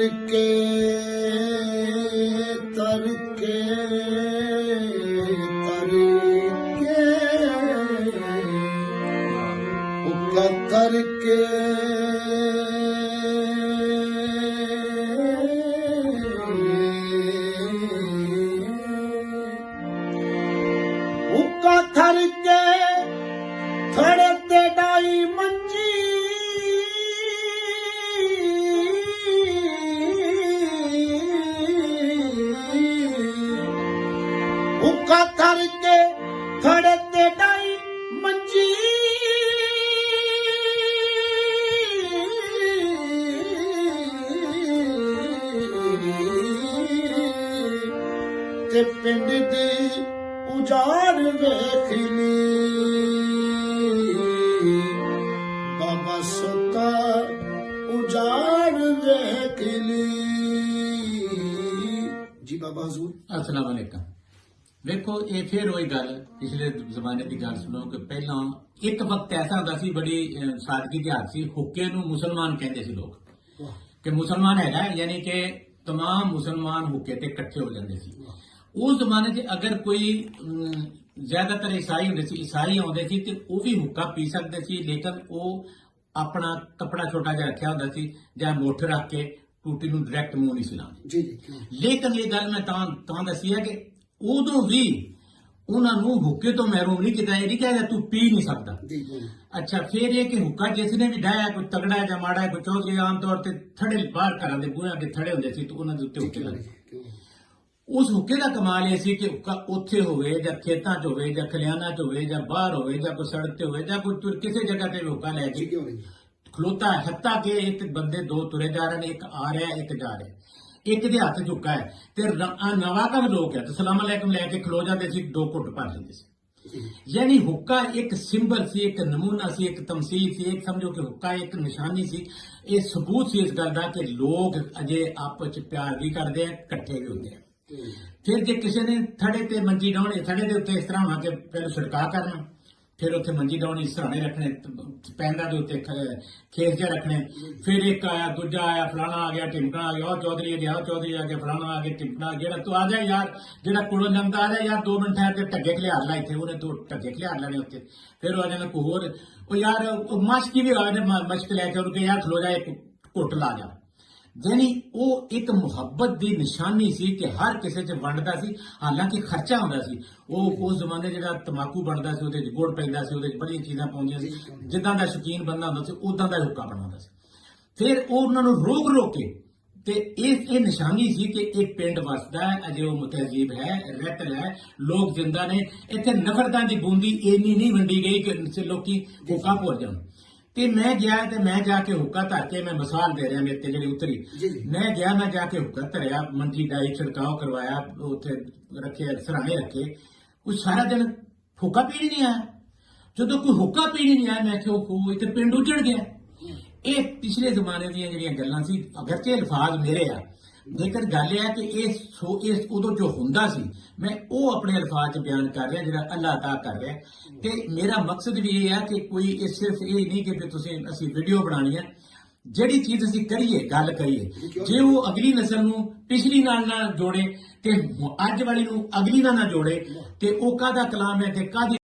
के तर के हुक्का तर के हुक्का थर के थड़े ते डाई मंजी हुक्का थर के थड़े ते डाई मंजी ते पिंड दी उजाड़ वेख ली बाबा सुता उजाड़ वेख ली। जी बाबा हजूर अस्सलाम वालेकुम। ਵੇਖੋ ਇਹ ਫਿਰ ਉਹੀ ਗੱਲ ਪਿਛਲੇ ਜ਼ਮਾਨੇ ਦੀ ਗੱਲ ਸੁਣੋ ਕਿ ਪਹਿਲਾਂ ਇੱਕ ਵਕਤ ਐਸਾ ਹੁੰਦਾ ਸੀ, ਬੜੀ ਸਾਦਗੀ ਦੀ ਹਾਲਤ ਸੀ, ਹੁੱਕੇ ਨੂੰ ਮੁਸਲਮਾਨ ਕਹਿੰਦੇ ਸੀ ਲੋਕ, ਕਿ ਮੁਸਲਮਾਨ ਹੈਗਾ ਯਾਨੀ ਕਿ तमाम ਮੁਸਲਮਾਨ ਹੁੱਕੇ ਤੇ ਇਕੱਠੇ ਹੋ ਜਾਂਦੇ ਸੀ। ਉਸ ਜ਼ਮਾਨੇ 'ਚ ਅਗਰ ਕੋਈ ਜ਼ਿਆਦਾਤਰ ਈਸਾਈ ਹੁੰਦੇ ਸੀ, ਈਸਾਈ ਆਉਂਦੇ ਸੀ ਤੇ ਉਹ ਵੀ ਹੁੱਕਾ ਪੀ ਸਕਦੇ ਸੀ, ਲੇਕਿਨ ਉਹ ਆਪਣਾ ਕੱਪੜਾ ਛੋਟਾ ਜਿਹਾ ਰੱਖਿਆ ਹੁੰਦਾ ਸੀ ਜਾਂ ਮੁੱਠ ਰੱਖ ਕੇ ਟੂਟੀ ਨੂੰ ਡਾਇਰੈਕਟ ਮੂੰਹ ਨਹੀਂ ਸੀ ਲਾਉਂਦੇ। ਲੇਕਿਨ ਇਹ ਗੱਲ ਮੈਂ ਤਾਂ ਦੱਸੀ ਹੈ ਕਿ ਉਦੋਂ ਵੀ ਉਹਨਾਂ ਨੂੰ ਹੁੱਕੇ ਤੋਂ ਮਹਿਰੂਮ ਨਹੀਂ ਕੀਤਾ, ਇਹ ਨਹੀਂ ਕਹਿੰਦਾ ਤੂੰ ਪੀ ਨਹੀਂ ਸਕਦਾ। ਅੱਛਾ, ਫਿਰ ਇਹ ਕਿ ਹੁੱਕਾ ਜਿਸ ਨੇ ਵੀ ਡਾਇਆ, ਕੋਈ ਤਗੜਾ ਹੈ ਜਾਂ ਮਾੜਾ ਹੈ, ਕੋਈ ਚੌਧਰੀ, ਆਮ ਤੌਰ ਤੇ ਥੜੇ ਬਾਹਰ ਘਰਾਂ ਦੇ ਬੂਹਿਆਂ ਦੇ ਥੜੇ ਹੁੰਦੇ ਸੀ ਤੇ ਉਹਨਾਂ ਦੇ ਉੱਤੇ ਹੁੱਕੇ ਲੱਗਦੇ। ਉਸ ਹੁੱਕੇ ਦਾ ਕਮਾਲ ਇਹ ਸੀ ਕਿ ਹੁੱਕਾ ਉੱਥੇ ਹੋਵੇ ਜਾਂ ਖੇਤਾਂ 'ਚ ਹੋਵੇ ਜਾਂ ਖਲਿਆਣਾ 'ਚ ਹੋਵੇ ਜਾਂ ਬਾਹਰ ਹੋਵੇ ਜਾਂ ਕੋਈ ਸੜਕ ਤੇ ਹੋਵੇ ਜਾਂ ਕੋਈ ਕਿਸੇ ਜਗ੍ਹਾ ਤੇ ਹੁੱਕਾ ਲੈ ਕੇ ਖਲੋਤਾ ਹੈ, ਹੱਤਾ ਕਿ ਇੱਕ ਬੰਦੇ ਦੋ ਤੁਰੇ ਜਾ ਰਹੇ ਨੇ, ਇੱਕ ਆ ਰਿਹਾ ਇੱਕ ਜਾ ਰਿਹਾ, ਇੱਕ ਦੇ ਹੱਥ ਝੁੱਕਾ ਹੈ ਤੇ ਨਵਾਕਮ ਲੋਕ ਹੈ ਤੇ ਸਲਾਮ ਅਲੈਕਮ ਲੈ ਕੇ ਖਲੋ ਜਾਂਦੇ ਸੀ, ਦੋ ਘੁੱਟ ਭਰ ਲੈਂਦੇ ਸੀ। ਯਾਨੀ ਹੁੱਕਾ ਇੱਕ ਸਿੰਬਲ ਸੀ, ਇੱਕ ਨਮੂਨਾ ਸੀ, ਇੱਕ ਤਮਸੀਲ ਸੀ, ਇੱਕ ਸਮਝੋ ਕਿ ਹੁੱਕਾ ਇੱਕ ਨਿਸ਼ਾਨੀ ਸੀ। ਇਹ ਸਬੂਤ ਸੀ ਇਸ ਗੱਲ ਦਾ ਕਿ ਲੋਕ ਅਜੇ ਆਪਸ ਚ ਪਿਆਰ ਵੀ ਕਰਦੇ ਆ, ਇਕੱਠੇ ਵੀ ਹੁੰਦੇ ਆ। ਫਿਰ ਜੇ ਕਿਸੇ ਨੇ ਥੜੇ ਤੇ ਮੰਜੀ ਡਾਉਣੀ, ਥੜੇ ਦੇ ਉੱਤੇ ਇਸ ਤਰ੍ਹਾਂ ਹੋਣਾ ਕਿ ਪਹਿਲਾਂ ਛਿੜਕਾ ਕਰਨਾ, ਫਿਰ ਉੱਥੇ ਮੰਜੀ ਡਾਉਣੀ, ਸਰਾਣੇ ਰੱਖਣੇ, ਪੈਂਦਾ ਦੇ ਉੱਤੇ ਖੇਸ ਜਿਹਾ ਰੱਖਣੇ, ਫਿਰ ਇੱਕ ਆਇਆ, ਦੂਜਾ ਆਇਆ, ਫਲਾਣਾ ਆ ਗਿਆ, ਟਿਮਕਣਾ ਆ ਗਿਆ, ਉਹ ਚੌਧਰੀ ਆ ਗਿਆ, ਉਹ ਚੌਧਰੀ ਆ ਗਿਆ, ਫਲਾਣਾ ਆ ਗਿਆ, ਟਿਮਕਣਾ ਆ ਗਿਆ, ਤੂੰ ਆ ਜਾ ਯਾਰ, ਜਿਹੜਾ ਕੁੜੋਂ ਜੰਮਦਾ ਆ ਜਾ ਯਾਰ, 2 ਮਿੰਟ ਠਹਿਰ ਕੇ ਢੱਗੇ ਖਿਲਾਰ ਲਾ ਇੱਥੇ, ਉਹਨੇ 2 ਢੱਗੇ ਖਿਲਾਰ ਲੈਣੇ ਉੱਤੇ। ਫਿਰ ਉਹ ਆ ਜਾਣਾ ਕੋਈ ਹੋਰ, ਉਹ ਯਾਰ ਮਸ਼ਕ ਵੀ ਆ ਜਾਏ, ਮਸ਼ਕ ਲੈ ਕੇ ਉਹਨੂੰ ਕਿ ਯਾਰ ਖਲੋ ਜਾ, ਇੱਕ ਘੁੱਟ ਲਾ ਜਾ। ਯਾਨੀ ਉਹ ਇੱਕ ਮੁਹੱਬਤ ਦੀ ਨਿਸ਼ਾਨੀ ਸੀ ਕਿ ਹਰ ਕਿਸੇ 'ਚ ਵੰਡਦਾ ਸੀ, ਹਾਲਾਂਕਿ ਖਰਚਾ ਹੁੰਦਾ ਸੀ। ਉਹ ਉਸ ਜ਼ਮਾਨੇ ਜਿਹੜਾ ਤੰਬਾਕੂ ਬਣਦਾ ਸੀ, ਉਹਦੇ 'ਚ ਗੁੜ ਪੈਂਦਾ ਸੀ, ਉਹਦੇ 'ਚ ਬੜੀਆਂ ਚੀਜ਼ਾਂ ਪਾਉਂਦੀਆਂ ਸੀ, ਜਿੱਦਾਂ ਦਾ ਸ਼ੌਕੀਨ ਬੰਦਾ ਹੁੰਦਾ ਸੀ ਉਦਾਂ ਦਾ ਹੁੱਕਾ ਬਣਾਉਂਦਾ ਸੀ। ਫਿਰ ਉਹ ਉਹਨਾਂ ਨੂੰ ਰੋਕ ਕੇ ਤੇ ਇਹ ਨਿਸ਼ਾਨੀ ਸੀ ਕਿ ਇਹ ਪਿੰਡ ਵਸਦਾ ਹੈ, ਅਜੇ ਉਹ ਮੁਤਹਜ਼ੀਬ ਹੈ, ਰਤਲ ਹੈ, ਲੋਕ ਜਿੰਦਾ ਨੇ, ਇੱਥੇ ਨਫ਼ਰਤਾਂ ਦੀ ਬੂੰਦੀ ਇੰਨੀ ਨਹੀਂ ਵੰਡੀ ਗਈ ਕਿ ਲੋਕੀ ਹੁੱਕਾ ਭੁੱਲ ਜਾਣ। ਤੇ ਮੈਂ ਗਿਆ ਤੇ ਮੈਂ ਜਾ ਕੇ ਹੁੱਕਾ ਧਰ ਕੇ, ਮੈਂ ਮਿਸਾਲ ਦੇ ਰਿਹਾ ਮੇਰੇ ਤੇ ਜਿਹੜੀ ਉਤਰੀ, ਮੈਂ ਗਿਆ, ਮੈਂ ਜਾ ਕੇ ਹੁੱਕਾ ਧਰਿਆ, ਮੰਜੀ ਡਾਈ, ਛਿੜਕਾਓ ਕਰਵਾਇਆ, ਉੱਥੇ ਰੱਖੇ, ਸਰਾਣੇ ਰੱਖੇ, ਕੋਈ ਸਾਰਾ ਦਿਨ ਹੁੱਕਾ ਪੀਣ ਨਹੀਂ ਆਇਆ। ਜਦੋਂ ਕੋਈ ਹੁੱਕਾ ਪੀਣ ਨਹੀਂ ਆਇਆ, ਮੈਂ ਕਿਹਾ ਉਹ ਇੱਥੇ ਪਿੰਡ ਉਜੜ ਗਿਆ। ਇਹ ਪਿਛਲੇ ਜ਼ਮਾਨੇ ਦੀਆਂ ਜਿਹੜੀਆਂ ਗੱਲਾਂ ਸੀ, ਅਗਰਚੇ ਅਲਫਾਜ਼ ਮੇਰੇ ਆ, ਲੇਕਿਨ ਗੱਲ ਇਹ ਹੈ ਕਿ ਇਹ ਉਦੋਂ ਜੋ ਹੁੰਦਾ ਸੀ, ਮੈਂ ਉਹ ਆਪਣੇ ਅਲਫਾਜ਼ 'ਚ ਬਿਆਨ ਕਰ ਰਿਹਾ ਜਿਹੜਾ ਅੱਲਾਹ ਤਾ ਕਰ ਰਿਹਾ। ਤੇ ਮੇਰਾ ਮਕਸਦ ਵੀ ਇਹ ਹੈ ਕਿ ਕੋਈ ਇਹ ਸਿਰਫ ਇਹ ਨਹੀਂ ਕਿ ਅਸੀਂ ਵੀਡੀਓ ਬਣਾਉਣੀ ਹੈ, ਜਿਹੜੀ ਚੀਜ਼ ਅਸੀਂ ਕਰੀਏ, ਗੱਲ ਕਰੀਏ, ਜੇ ਉਹ ਅਗਲੀ ਨਸਲ ਨੂੰ ਪਿਛਲੀ ਨਾਲ ਨਾ ਜੋੜੇ ਤੇ ਅੱਜ ਵਾਲੀ ਨੂੰ ਅਗਲੀ ਨਾਲ ਨਾ ਜੋੜੇ, ਤੇ ਉਹ ਕਾਹਦਾ ਕਲਾਮ ਹੈ ਤੇ ਕਾਹਦੀ